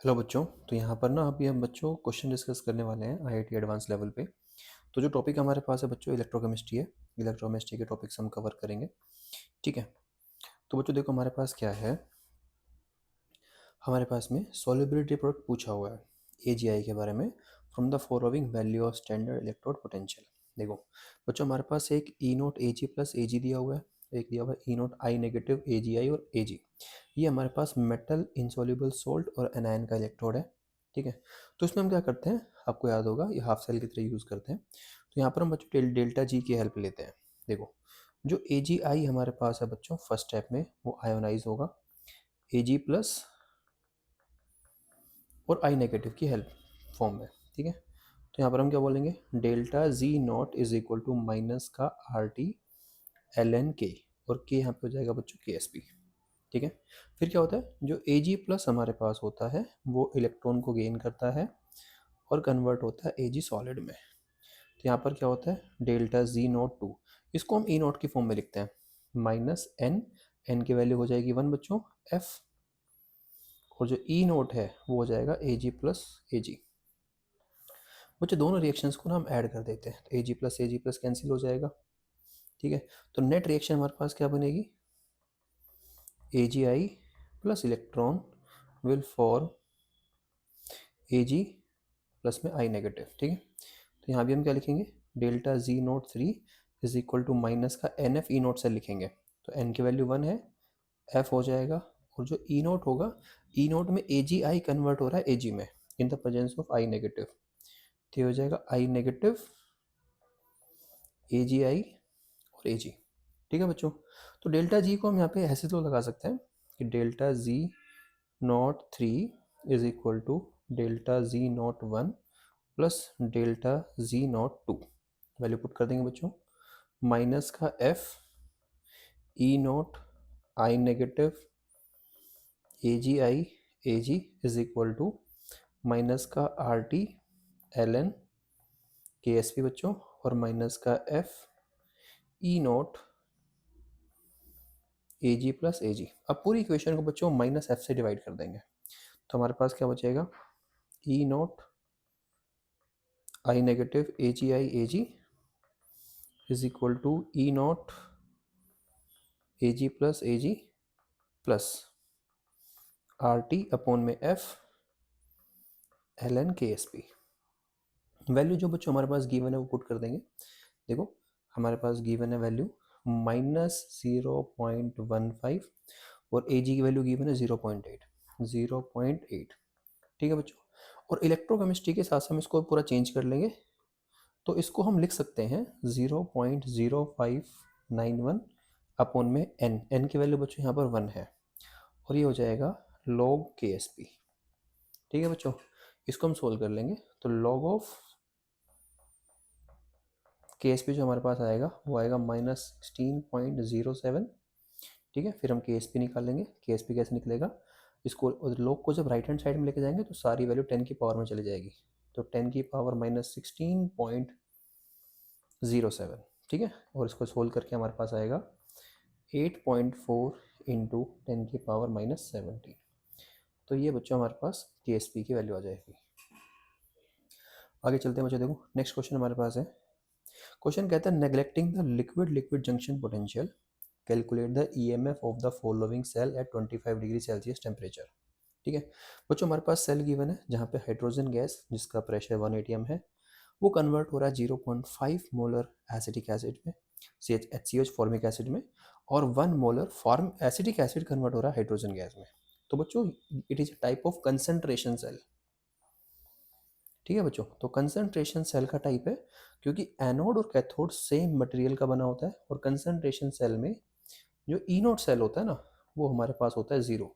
Hello बच्चों। तो यहाँ पर ना अभी हम बच्चों क्वेश्चन डिस्कस करने वाले हैं आईआईटी एडवांस लेवल पे। तो जो टॉपिक हमारे पास है बच्चों इलेक्ट्रोकेमिस्ट्री है। इलेक्ट्रोकेमिस्ट्री के टॉपिक्स हम कवर करेंगे। ठीक है। तो बच्चों देखो हमारे पास क्या है। हमारे पास में सॉल्युबिलिटी प्रोडक्ट पूछा हुआ है एजीआई के बारे में। From the following value of standard electrode potential. देखो बच्चों हमारे पास एक ई note A G plus A जी दिया हुआ है। एक दिया हुआ है ई note I negative A G आई और ए जी। ये हमारे पास मेटल इंसॉल्युबल सोल्ट और एनायन का इलेक्ट्रोड है। ठीक है। तो इसमें हम क्या करते हैं, आपको याद होगा ये हाफ सेल की तरह यूज़ करते हैं। तो यहाँ पर हम बच्चों डेल्टा जी की हेल्प लेते हैं। देखो जो ए जी आई हमारे पास है बच्चों फर्स्ट स्टेप में वो आयोनाइज होगा ए जी प्लस और आई नेगेटिव की हेल्प फॉर्म में। ठीक है। तो यहाँ पर हम क्या बोलेंगे, delta G not is equal to minus का R T L N K, और के यहाँ पे हो जाएगा बच्चों के एस पी। ठीक है। फिर क्या होता है, जो ए जी प्लस हमारे पास होता है वो इलेक्ट्रॉन को गेन करता है और कन्वर्ट होता है ए जी सॉलिड में। तो यहाँ पर क्या होता है, डेल्टा जी नॉट टू, इसको हम ई नॉट की फॉर्म में लिखते हैं, माइनस एन, एन की वैल्यू हो जाएगी 1 बच्चों, एफ, और जो ई नोट है वो हो जाएगा ए जी प्लस ए जी। बच्चों दोनों रिएक्शंस को ना हम ऐड कर देते हैं, तो ए जी प्लस कैंसिल हो जाएगा। ठीक है। तो नेट रिएक्शन हमारे पास क्या बनेगी, A G I plus electron will form A G plus में आई नेगेटिव। ठीक है। तो यहाँ भी हम क्या लिखेंगे, delta G not three is equal to minus का एन एफ ई नोट से लिखेंगे। तो एन की वैल्यू 1 है, एफ हो जाएगा, और जो ई नोट होगा, ई नोट में ए जी आई कन्वर्ट हो रहा है ए जी में in the presence of I negative. तो ये हो जाएगा आई नेगेटिव ए जी आई और ए जी। ठीक है बच्चों। तो डेल्टा जी को हम यहाँ पे ऐसे तो लगा सकते हैं कि delta G naught three is equal to delta G naught one plus delta G naught two. Value put कर देंगे बच्चों, माइनस का F E naught I negative A G is equal to minus का R T L N K S P बच्चों, और minus का F E naught A G plus A G. अब पूरी इक्वेशन को बच्चों माइनस एफ से डिवाइड कर देंगे, तो हमारे पास क्या बचेगा, E naught I negative A G is equal to E naught A G plus R T upon में F L N K S P. Value जो बच्चों हमारे पास गिवन है वो पुट कर देंगे। देखो हमारे पास गिवन है वैल्यू -0.15 और ए जी की वैल्यू गिवन है 0.8। ठीक है बच्चों। और इलेक्ट्रोकेमिस्ट्री के साथ हम इसको पूरा चेंज कर लेंगे, तो इसको हम लिख सकते हैं 0.0591 अपॉन में एन, एन की वैल्यू बच्चों यहाँ पर 1 है, और ये हो जाएगा लॉग के एस पी। ठीक है बच्चों। इसको हम सोल्व कर लेंगे, तो लॉग ऑफ के एस पी जो हमारे पास आएगा वो आएगा -16.07। ठीक है। फिर हम के एस पी निकाल लेंगे। के एस पी कैसे निकलेगा, इसको लॉग को जब राइट हैंड साइड में लेके जाएंगे तो सारी वैल्यू 10 की पावर में चली जाएगी, तो 10 की पावर -16.07। ठीक है। और इसको सोल्व करके हमारे पास आएगा 8.4 इंटू 10 की पावर -17। तो ये बच्चों हमारे पास के एस पी की वैल्यू आ जाएगी। आगे चलते हैं बच्चों। देखो नेक्स्ट क्वेश्चन हमारे पास है। क्वेश्चन कहता है neglecting the liquid liquid junction potential calculate the EMF of the following cell at 25 degree Celsius temperature. ठीक है बच्चों, हमारे पास सेल गिवन है जहाँ पे हाइड्रोजन गैस जिसका प्रेशर 1 एटीएम है वो कन्वर्ट हो रहा है 0.5 मोलर एसिटिक एसिड में, HCH फॉर्मिक एसिड में, और 1 molar form acetic acid convert हो रहा है हाइड्रोजन गैस में। तो बच्चों it is type of concentration cell. ठीक है बच्चों। तो कंसंट्रेशन सेल का टाइप है क्योंकि एनोड और कैथोड सेम मटेरियल का बना होता है, और कंसंट्रेशन सेल में जो ई नोट सेल होता है ना वो हमारे पास होता है 0,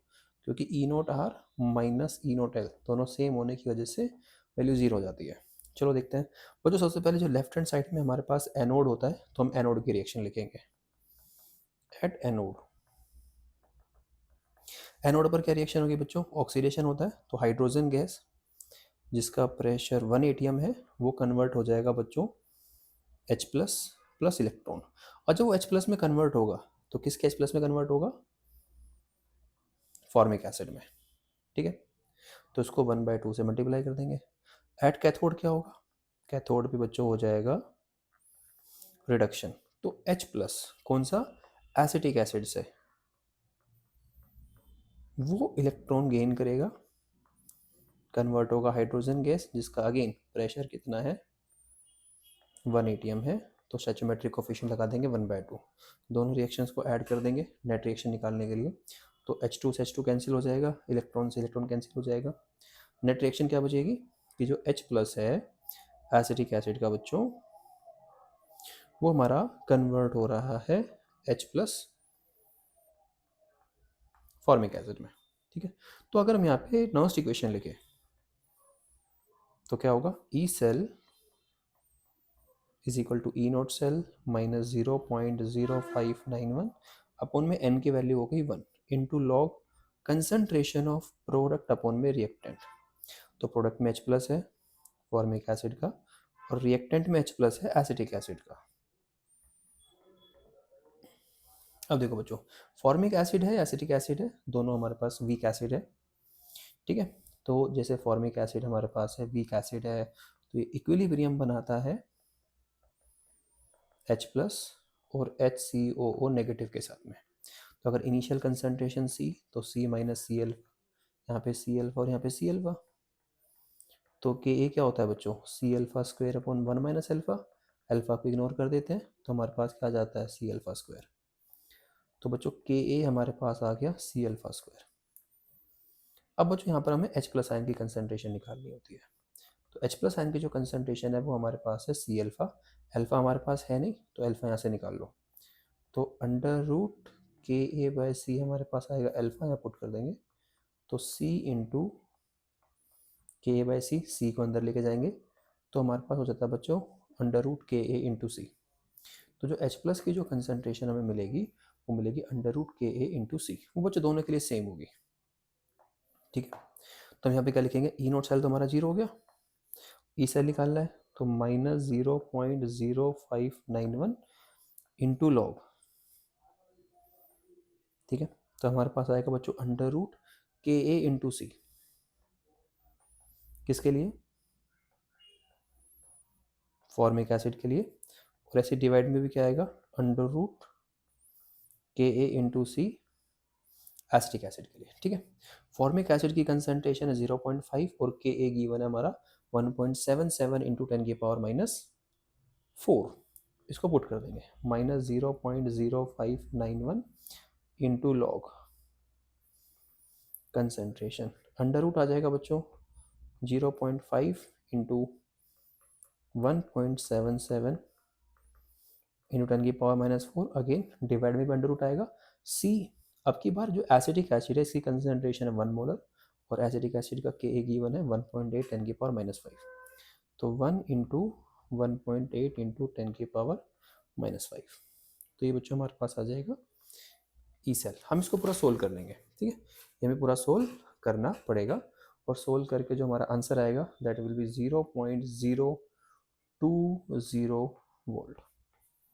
क्योंकि E naught R minus E naught L दोनों सेम होने की वजह से वैल्यू 0 हो जाती है। चलो देखते हैं बच्चों। सबसे पहले जो लेफ्ट हैंड साइड में हमारे पास एनोड होता है तो हम एनोड की रिएक्शन लिखेंगे। एट एनोड, एनोड पर क्या रिएक्शन होगी बच्चों, ऑक्सीडेशन होता है, तो हाइड्रोजन गैस जिसका प्रेशर 1 एटीएम है वो कन्वर्ट हो जाएगा बच्चों H प्लस प्लस इलेक्ट्रॉन। और जब वो H प्लस में कन्वर्ट होगा तो किसके H प्लस में कन्वर्ट होगा, फॉर्मिक एसिड में। ठीक है। तो इसको 1/2 से मल्टीप्लाई कर देंगे। एट कैथोड क्या होगा, कैथोड पे बच्चों हो जाएगा रिडक्शन। तो H प्लस कौन सा, एसिटिक एसिड से, वो इलेक्ट्रॉन गेन करेगा, कन्वर्ट होगा हाइड्रोजन गैस, जिसका अगेन प्रेशर कितना है 1 atm है। तो स्टोइचियोमेट्रिक कोफिशिएंट लगा देंगे 1/2। दोनों रिएक्शंस को ऐड कर देंगे नेट रिएक्शन निकालने के लिए। तो H2 से H2 कैंसिल हो जाएगा, इलेक्ट्रॉन से इलेक्ट्रॉन कैंसिल हो जाएगा। नेट रिएक्शन क्या बचेगी कि जो H प्लस है एसिटिक एसिड का बच्चों, वो हमारा कन्वर्ट हो रहा है H प्लस फॉर्मिक एसिड में। ठीक है, तो अगर हम यहाँ पे नर्स्ट इक्वेशन लिखें तो क्या होगा, E cell is equal to E naught cell minus 0.0591 upon में एन की वैल्यू हो गई 1 into log concentration of product upon में रिएक्टेंट। तो प्रोडक्ट में H प्लस है फॉर्मिक एसिड का, और रिएक्टेंट में H प्लस है एसिटिक एसिड का। अब देखो बच्चों, फॉर्मिक एसिड है एसिटिक एसिड है, दोनों हमारे पास वीक एसिड है। ठीक है, तो जैसे फॉर्मिक एसिड हमारे पास है, वीक एसिड है, तो ये इक्विलिब्रियम बनाता है H प्लस और HCOO नेगेटिव के साथ में। तो अगर इनिशियल कंसंट्रेशन C तो C माइनस सी एल्फा, यहाँ पे सी एल्फा और यहाँ पे सी एल्फा। तो के ए क्या होता है बच्चों, C alpha square upon 1 minus alpha, alpha को इग्नोर कर देते हैं तो हमारे पास क्या आ जाता है सी एल्फा स्क्वायर। तो बच्चों के ए हमारे पास आ गया सी एल्फा स्क्वायर। अब बच्चों यहाँ पर हमें H प्लस आयन की कंसंट्रेशन निकालनी होती है। तो H प्लस आयन की जो कंसंट्रेशन है वो हमारे पास है सी एल्फा, एल्फा हमारे पास है नहीं तो एल्फा यहाँ से निकाल लो। तो अंडर रूट के ए बाय सी हमारे पास आएगा एल्फा, यहाँ पुट कर देंगे तो सी इंटू के ए बाय सी, सी को अंदर लेके जाएंगे तो हमारे पास हो जाता है बच्चों अंडर रूट के ए इंटू सी। तो जो H प्लस की जो कंसंट्रेशन हमें मिलेगी वो मिलेगी अंडर रूट के ए इंटू सी, वो बच्चों दोनों के लिए सेम होगी। ठीक है, तो हम यहाँ पे क्या लिखेंगे, ई नोट सेल तो हमारा 0 हो गया, ई सेल निकालना है तो माइनस 0.0591 इंटू लॉग। ठीक है, तो हमारे पास आएगा बच्चों अंडर रूट के ए इंटू सी, किसके लिए, फॉर्मिक एसिड के लिए। और ऐसे डिवाइड में भी क्या आएगा अंडर रूट के ए इंटू सी एसिटिक एसिड के लिए। ठीक है, फॉर्मिक एसिड की कंसंट्रेशन है 0.5 और के ए गिवन है हमारा 1.77 इंटू 10 की पावर माइनस 4। इसको पुट कर देंगे minus 0.0591 into log concentration, under root आ जाएगा बच्चों 0.5 इंटू 1.77 इंटू 10 की पावर माइनस 4, अगेन डिवाइड में भी अंडर रूट आएगा। सी अब की बार जो एसिटिक एसिड है इसकी कंसंट्रेशन है 1 मोलर और एसिटिक एसिड का के ए गिवन है 1.8 10 की पावर माइनस 5। तो 1 इंटू 1.8 इंटू 10 की पावर माइनस 5। तो ये बच्चों हमारे पास आ जाएगा ई सेल। हम इसको पूरा सोल्व कर लेंगे। ठीक है, ये हमें पूरा सोल्व करना पड़ेगा और सोल्व करके जो हमारा आंसर आएगा दैट विल बी 0.020 वोल्ट।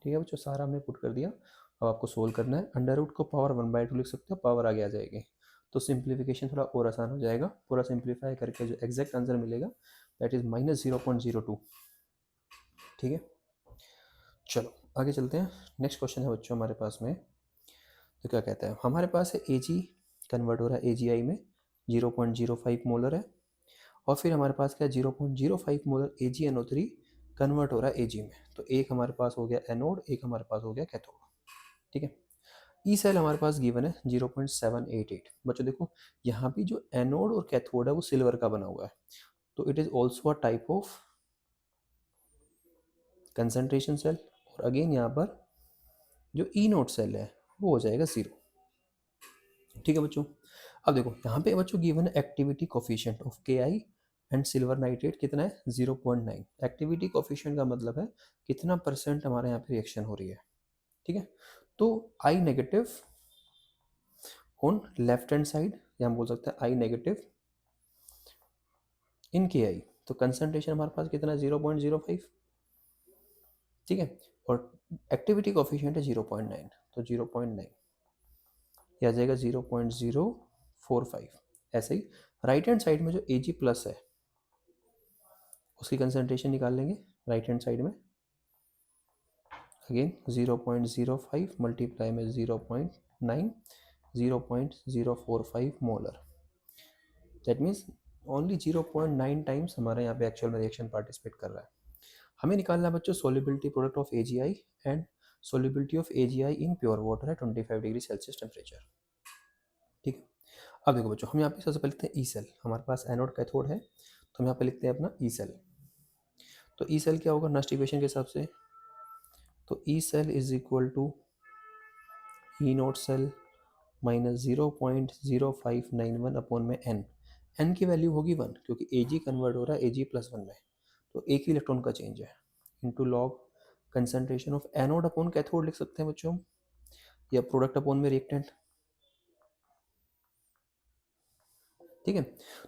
ठीक है बच्चों, सारा हमने पुट कर दिया। अब आपको सोल्व करना है, अंडर रूट को पावर 1/2 लिख सकते हो, पावर आगे आ जाएगी तो सिंप्लीफिकेशन थोड़ा और आसान हो जाएगा। पूरा सिंप्लीफाई करके जो एग्जैक्ट आंसर मिलेगा दैट इज माइनस 0.02। ठीक है, चलो आगे चलते हैं। नेक्स्ट क्वेश्चन है बच्चों हमारे पास में, तो क्या कहता है, हमारे पास है ए जी कन्वर्ट हो रहा है AgI में 0.05 मोलर है, और फिर हमारे पास क्या है 0.05 मोलर AgNO3 कन्वर्ट हो रहा है Ag में। तो एक हमारे पास हो गया एनोड, एक हमारे पास हो गया कैथोड। ठीक है, ई सेल हमारे पास गिवन है 0.788। बच्चों देखो यहाँ भी जो एनोड और कैथोड है वो सिल्वर का बना हुआ है, तो it is also a type of concentration cell. और अगेन यहाँ पर जो ई नोट सेल है वो हो जाएगा 0। ठीक है बच्चों, अब देखो यहाँ पे बच्चों गिवन है activity coefficient of KI and silver nitrate कितना है 0.9। एक्टिविटी कोफिशिएंट का मतलब है कितना परसेंट हमारे यहाँ पे रिएक्शन हो रही है। ठीक है, तो I negative on left hand side, या हम बोल सकते हैं I नेगेटिव इन KI। तो कंसंट्रेशन हमारे पास कितना है 0.05। ठीक है, और एक्टिविटी कोफिशिएंट है 0.9, तो 0.9 यह आ जाएगा 0.045। ऐसे ही राइट हैंड साइड में जो Ag प्लस है उसकी कंसंट्रेशन निकाल लेंगे राइट हैंड साइड में। अगेन 0.05 मल्टीप्लाई में 0.9, 0.045 molar. That means only 0.9 times हमारा यहाँ पे एक्चुअल में रिएक्शन पार्टिसिपेट कर रहा है। हमें निकालना है बच्चों solubility product of AgI and solubility of AgI in pure water है 25 डिग्री सेल्सियस टेम्परेचर। ठीक है, अब देखो बच्चों हम यहाँ पे सबसे पहले लिखते हैं ई सेल। हमारे पास एनोड कैथोड है तो हम यहाँ पे लिखते हैं अपना ई सेल। तो ई सेल क्या होगा नस्ट इक्वेशन के हिसाब से, तो E cell is equal to E naught cell minus 0.0591 upon में एन की वैल्यू होगी 1 क्योंकि Ag कन्वर्ट हो रहा है Ag+1 में, तो एक ही इलेक्ट्रॉन का चेंज है, into log concentration of anode upon cathode लिख सकते हैं बच्चों, या प्रोडक्ट अपॉन में रिएक्टेंट। ठीक है,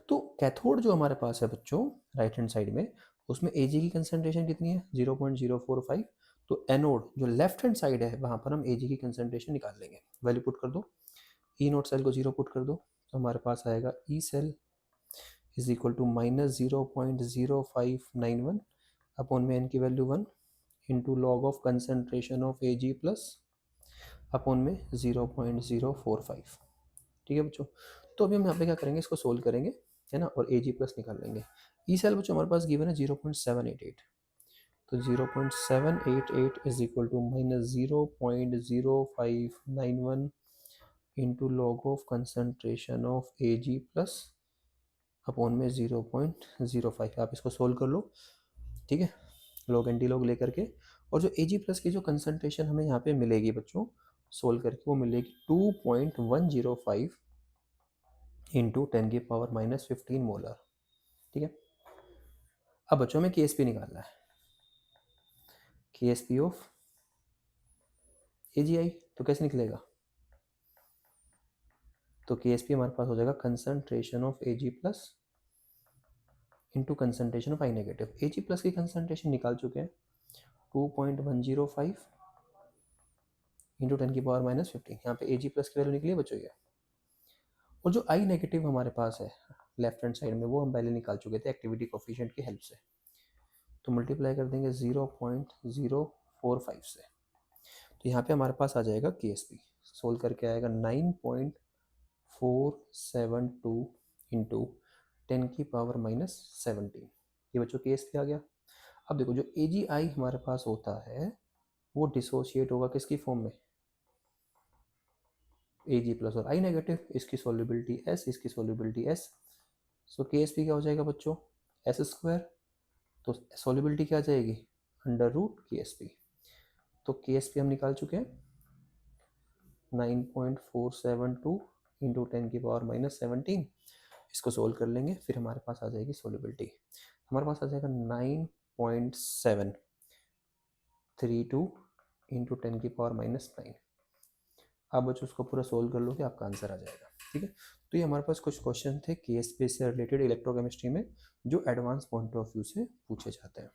तो कैथोड जो हमारे पास है बच्चों राइट हैंड साइड में उसमें Ag की कंसंट्रेशन कितनी है 0.045, तो एनोड जो लेफ्ट हैंड साइड है वहां पर हम Ag की कंसंट्रेशन निकाल लेंगे। वैल्यू पुट कर दो, ई नोट सेल को 0 पुट कर दो, तो हमारे पास आएगा E cell is equal to minus 0.0591 upon में एन की value 1 into log of concentration of Ag plus upon में 0.045। ठीक है बच्चों, तो अभी हम यहाँ पे क्या करेंगे इसको सोल्व करेंगे है ना, और Ag प्लस निकाल लेंगे। ई सेल बच्चों हमारे पास गिवन है 0.788, तो 0.788 is equal to minus 0.0591 into log of concentration of Ag plus upon में 0.05। आप इसको सोल्व कर लो, ठीक है, लॉग एंटी लॉग लेकर के, और जो Ag प्लस की जो कंसंट्रेशन हमें यहाँ पे मिलेगी बच्चों सोल्व करके वो मिलेगी 2.105 इंटू 10 की पावर माइनस 15 मोलर। ठीक है, अब बच्चों में KSP निकालना है, KSP ऑफ AgI, तो कैसे निकलेगा, तो KSP हमारे पास हो जाएगा concentration of Ag plus into concentration of I negative. Ag plus की कंसंट्रेशन निकाल चुके हैं 2.105 इंटू 10 की पावर माइनस 15, यहाँ पे Ag प्लस की वैल्यू निकली बच्चों ये, और जो I नेगेटिव हमारे पास है लेफ्ट हैंड साइड में वो हम पहले निकाल चुके थे एक्टिविटी कोफिशिएंट की हेल्प से, तो मल्टीप्लाई कर देंगे 0.045 से, तो यहाँ पे हमारे पास आ जाएगा KSP, सोल्व करके आएगा 9.472 इंटू 10 की पावर माइनस 17, ये बच्चों KSP आ गया। अब देखो जो AgI हमारे पास होता है वो डिसोशिएट होगा किसकी फॉर्म में, Ag प्लस और I नेगेटिव, इसकी सोल्युबिलिटी S, इसकी सोल्युबिलिटी S, सो KSP क्या हो जाएगा बच्चों S स्क्वायर, तो सोल्युबिलिटी क्या आ जाएगी अंडर रूट KSP, तो KSP हम निकाल चुके हैं 9.472 इंटू 10 की पावर माइनस 17, इसको सोल्व कर लेंगे फिर हमारे पास आ जाएगी सोल्युबिलिटी, हमारे पास आ जाएगा 9.732 इंटू 10 की पावर माइनस 9। आप बच्चों उसको पूरा सोल्व कर लोगे आपका आंसर आ जाएगा। ठीक है, तो ये हमारे पास कुछ क्वेश्चन थे KSP से रिलेटेड इलेक्ट्रोकेमिस्ट्री में जो एडवांस पॉइंट ऑफ व्यू से पूछे जाते हैं।